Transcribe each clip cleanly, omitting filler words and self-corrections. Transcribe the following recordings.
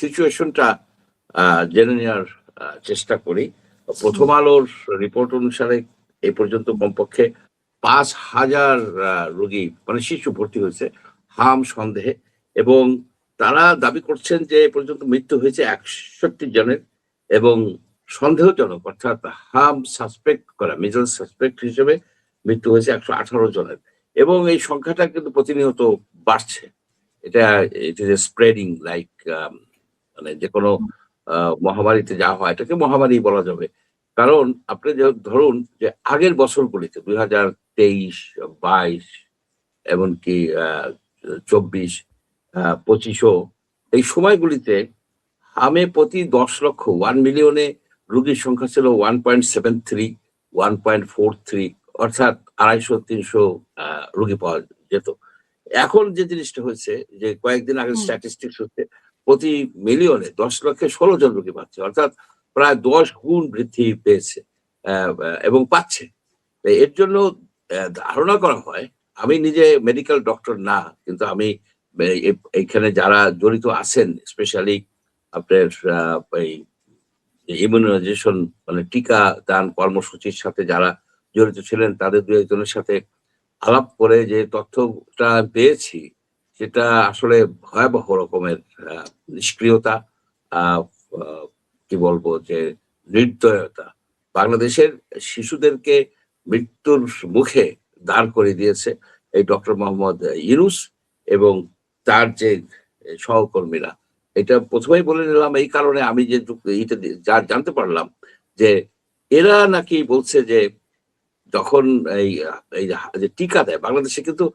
সিচুয়েশনটা জেনে নেওয়ার চেষ্টা করি। প্রথম আলোর রিপোর্ট অনুসারে এই পর্যন্ত কমপক্ষে 5,000 রোগী মানে শিশু ভর্তি হয়েছে হাম সন্দেহে, এবং তারা দাবি করছেন যে এ পর্যন্ত মৃত্যু হয়েছে 61 জনের, এবং সন্দেহজনক অর্থাৎ হাম সাসপেক্ট করা মিজল সাসপেক্ট হিসেবে মৃত্যু হয়েছে 118 জনের, এবং এই সংখ্যাটা কিন্তু প্রতিনিয়ত বাড়ছে। এটা ইট ইজ স্প্রেডিং লাইক মানে যে কোনো মহামারীতে যা হয় এটাকে মহামারী বলা যাবে। কারণ আপনি ধরুন যে আগের বছরগুলিতে 2023, 22, এমনকি 24, 25ও এই সময়গুলিতে হামে প্রতি 10 লক্ষ 1 মিলিয়নে রোগীর সংখ্যা ছিল 1.73, 1.43, অর্থাৎ 250-300 রোগী পাওয়া যেত। এখন যে জিনিসটা হয়েছে যে কয়েকদিন আগের স্ট্যাটিস্টিক্স হচ্ছে প্রতি মিলিয়নে 10 লক্ষে 16 জন রোগী পাচ্ছে, অর্থাৎ প্রায় 10 গুণ বৃদ্ধি পেয়েছে এবং পাচ্ছে। এর জন্য ধারণা করা হয়, আমি নিজে মেডিকেল ডক্টর না, কিন্তু আমি এইখানে যারা জড়িত আছেন স্পেশালি আপনার এই ইমিউনাইজেশন মানে টিকা দান কর্মসূচির সাথে যারা জড়িত ছিলেন তাদের দু একজনের সাথে আলাপ করে যে তথ্যটা পেয়েছি সেটা আসলে ভয়াবহ রকমের নিষ্ক্রিয়তা, কি বলবো যে নির্দয়তা। বাংলাদেশের শিশুদেরকে মৃত্যুর মুখে দাঁড় করে দিয়েছে এই ডক্টর মোহাম্মদ ইউনূস এবং তার যে সহকর্মীরা। এটা প্রথমেই বলে নিলাম এই কারণে, আমি যে যা জানতে পারলাম যে এরা নাকি বলছে যে যখন এই যে টিকা দেয় বাংলাদেশে কিন্তু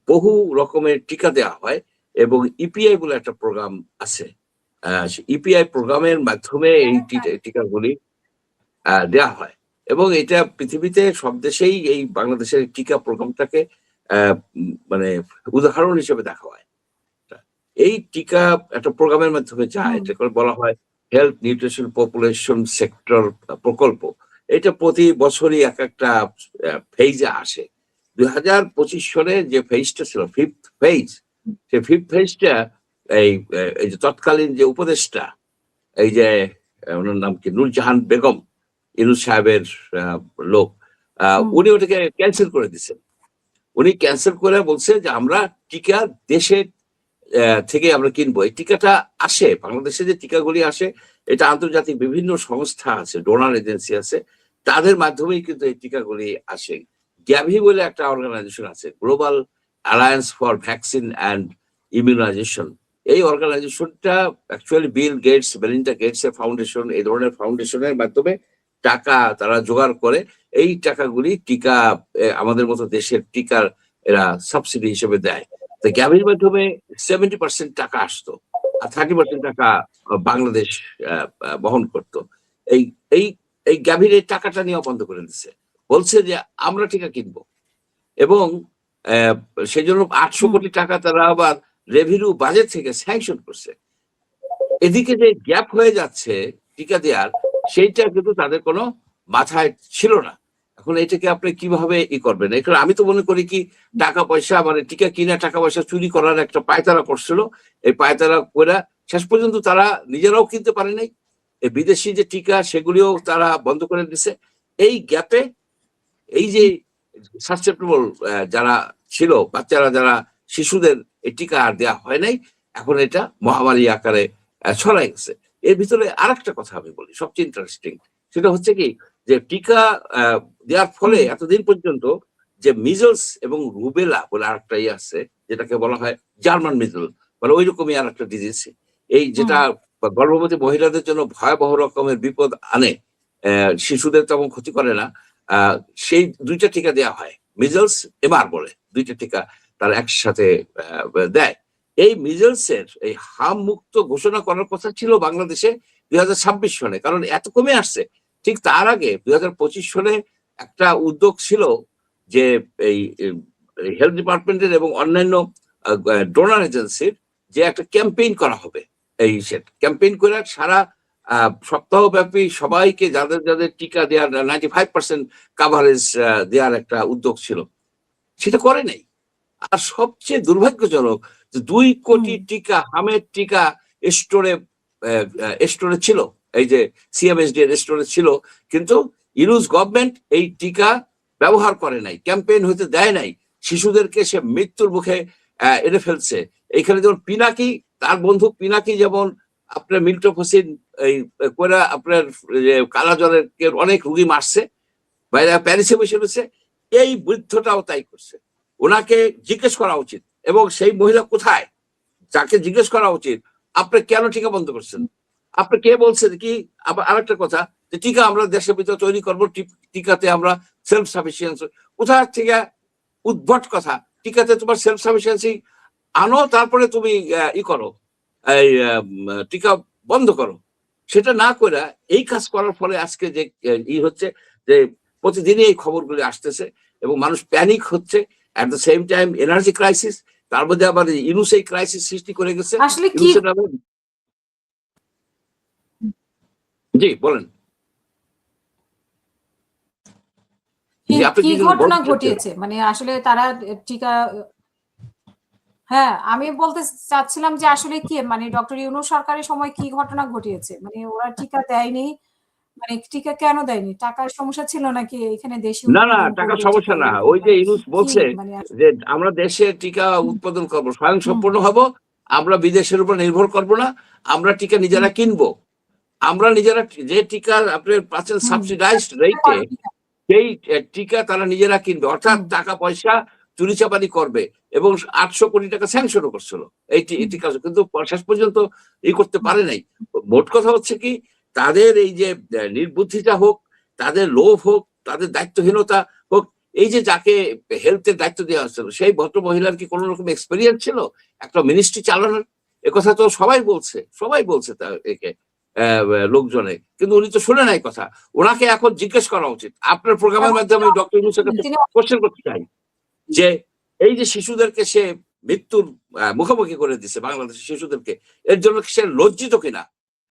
বহু রকমের টিকা দেওয়া হয়, এবং ইপিআই বলে একটা প্রোগ্রাম আছে। ইপিআই প্রোগ্রামের মাধ্যমে এই টিকাগুলি দেওয়া হয়, এবং এটা পৃথিবীতে সব দেশেই এই বাংলাদেশের টিকা প্রোগ্রামটাকে মানে উদাহরণ হিসেবে দেখা হয়। এই টিকা একটা প্রোগ্রামের মাধ্যমে যায়, এটা বলা হয় হেলথ নিউট্রিশন পপুলেশন সেক্টর প্রকল্প। এটা প্রতি বছরই এক একটা ফেজে আসে। 2025 সনে যে ফেজটা ছিল ফিফথ ফেজ, সেই ফিফথ ফেজটা এই যে তৎকালীন যে উপদেষ্টা এই যে ওনার নাম কি নূরজাহান বেগম, ইউনূস সাহেবের লোক, উনি ওটাকে ক্যান্সেল করে দিচ্ছেন। উনি ক্যান্সেল করে বলছে যে আমরা টিকা দেশের থেকে আমরা কিনবো। এই টিকাটা আসে বাংলাদেশে, যে টিকাগুলি আসে এটা আন্তর্জাতিক বিভিন্ন সংস্থা আছে, ডোনার এজেন্সি আছে, তাদের মাধ্যমেই কিন্তু এই টিকাগুলি আসে। গ্যাভি বলে একটা অর্গানাইজেশন আছে, global alliance for vaccine and immunisation. এই অর্গানাইজেশনটা actually Bill Gates, Melinda Gates এর ফাউন্ডেশন, এই ধরনের ফাউন্ডেশনের মাধ্যমে টাকা তারা জোগাড় করে এই টাকাগুলি টিকা আমাদের মতো দেশের টিকার এরা সাবসিডি হিসেবে দেয়। তো গ্যাভির মাধ্যমে 70% টাকা আসতো, আর 30% টাকা বাংলাদেশ বহন করতো। এই এই এই গ্যাভির এই টাকাটা নিয়ে বন্ধ করে দিচ্ছে, বলছে যে আমরা টিকা কিনবো, এবং সেই জন্য 800 কোটি টাকা তারা আবার রেভিনিউ বাজেট থেকে স্যাংশন করছে। এদিকে যে গ্যাপ হয়ে যাচ্ছে টিকা দেওয়ার, সেইটা কিন্তু তাদের কোনো মাথায় ছিল না। এখন এটাকে আপনি কিভাবে করবেন? এখানে আমি তো মনে করি কি টাকা পয়সা মানে টিকা কিনা টাকা পয়সা চুরি করার একটা পায়তারা করছিল। এই পায়তারা করে শেষ পর্যন্ত তারা নিজেরাও কিনতে পারে নাই, এই বিদেশি যে টিকা সেগুলিও তারা বন্ধ করে দিছে। এই গ্যাপে এই যে সাসেপ্টেবল যারা ছিল, বাচ্চারা যারা, শিশুদের এই টিকা আর দেওয়া হয় নাই, এখন এটা মহামারী আকারে ছড়াই গেছে। এর ভিতরে আর একটা কথা আমি বলি সবচেয়ে ইন্টারেস্টিং, সেটা হচ্ছে কি যে টিকা দেওয়ার ফলে এতদিন পর্যন্ত যে মিজলস এবং রুবেলা বলে আর একটা আছে, যেটাকে বলা হয় জার্মান মিজল, মানে ওই রকমই আর একটা ডিজিজ, এই যেটা গর্ভবতী মহিলাদের জন্য ভয়াবহ রকমের বিপদ আনে, শিশুদের তেমন ক্ষতি করে না, সেই দুইটা টিকা দেওয়া হয়, মিজলস এবার বলে দুইটা টিকা তারা একসাথে দেয়। এই মিজলস এর এই হাম মুক্ত ঘোষণা করার কথা ছিল বাংলাদেশে 2026 সনে, কারণ এত কমে আসছে। ঠিক তার আগে 2025 সনে একটা উদ্যোগ ছিল যে এই হেলথ ডিপার্টমেন্টের এবং অন্যান্য ডোনার এজেন্সির যে একটা ক্যাম্পেইন করা হবে, এই ক্যাম্পেইন করে সারা সপ্তাহব্যাপী সবাইকে যাদের যাদের টিকা দেওয়ার 95% কাভারেজ দেওয়ার একটা উদ্যোগ ছিল, সেটা করে নাই। আর সবচেয়ে দুর্ভাগ্যজনক যে 2 কোটি টিকা হামের টিকা স্টোরে স্টোরে ছিল, এই যে সিএমএসডি এর স্টোরে ছিল, কিন্তু ইউনূস গভর্নমেন্ট এই টিকা ব্যবহার করে নাই, ক্যাম্পেইন হইতে দেয় নাই, শিশুদেরকে সে মৃত্যুর মুখে এনে ফেলছে। এইখানে যেমন পিনাকি, তার বন্ধু পিনাকি যেমন আপনার মিল্টোফোসিন এই করে আপনার কালাজ্বরের অনেক রুগী মারছে, বাইরে প্যারিসে বসে রয়েছে, এই বৃদ্ধটাও তাই করছে। ওনাকে জিজ্ঞেস করা উচিত, এবং সেই মহিলা কোথায়, যাকে জিজ্ঞেস করা উচিত আপনি কেন টিকা বন্ধ করছেন, আপনি কে বলছেন কি। আবার আরেকটা কথা, যে টিকা আমরা দেশের ভিতরে তৈরি করবো, টিকাতে আমরা সেলফ সাফিসিয়েন্সি, কোথা থেকে উদ্ভট কথা, টিকাতে তোমার সেলফ সাফিসিয়েন্সি আনো, তারপরে তুমি ই করো, এই টিকা বন্ধ করো। সেটা না করে এই কাজ করার ফলে আজকে যে ই হচ্ছে, যে প্রতিদিনই এই খবরগুলি আসতেছে এবং মানুষ প্যানিক হচ্ছে। At the same time energy crisis, তার মধ্যে আবার ইউনূস এই ক্রাইসিস সৃষ্টি করে গেছে। আসলে কি জি বলেন, কি ঘটনা ঘটিয়েছে, মানে আসলে তারা টিকা, হ্যাঁ আমি বলতে চাচ্ছিলাম যে আসলে কি, মানে ডক্টর ইউনূস সরকারের সময় কি ঘটনা ঘটিয়েছে, মানে ওরা টিকা দেয়নি, মানে টিকা কেন দেয়নি, টাকার সমস্যা ছিল নাকি এখানে দেশীয় না না, টাকার সমস্যা না। ওই যে ইউনূস বলছে যে আমরা দেশে টিকা উৎপাদন করবো, স্বয়ং সম্পূর্ণ হব, আমরা বিদেশের উপর নির্ভর করব না, আমরা টিকা নিজেরা কিনবো, আমরা নিজেরা যে টিকা আপনার পাচ্ছেন সাবসিডাইজড রেটে, সেই টিকা তারা নিজেরা কিনবে, অর্থাৎ টাকা পয়সা চুরি চাপানি করবে, এবং 800 কোটি টাকা স্যাংশনও করছিল এই টিকা, কিন্তু শেষ পর্যন্ত এই করতে পারে নাই। মোট কথা হচ্ছে কি, তাদের এই যে নির্বুদ্ধিতা হোক, তাদের লোভ হোক, তাদের দায়িত্বহীনতা হোক, এই যে যাকে হেলথের দায়িত্ব দেওয়া হচ্ছিল, সেই ভদ্র মহিলার কি কোনো রকম এক্সপেরিয়েন্স ছিল একটা মিনিস্ট্রি চালানোর? একথা তো সবাই বলছে তা একে লোকজনে, কিন্তু উনি তো শুনে নাই কথা। ওনাকে এখন জিজ্ঞেস করা উচিত। আপনার প্রোগ্রামের মাধ্যমে ডক্টর ইউনূসের কাছে কোশ্চেন করতে চাই যে এই যে শিশুদেরকে সে মৃত্যুর মুখোমুখি করে দিচ্ছে, বাংলাদেশের শিশুদেরকে, এর জন্য সে লজ্জিত কিনা?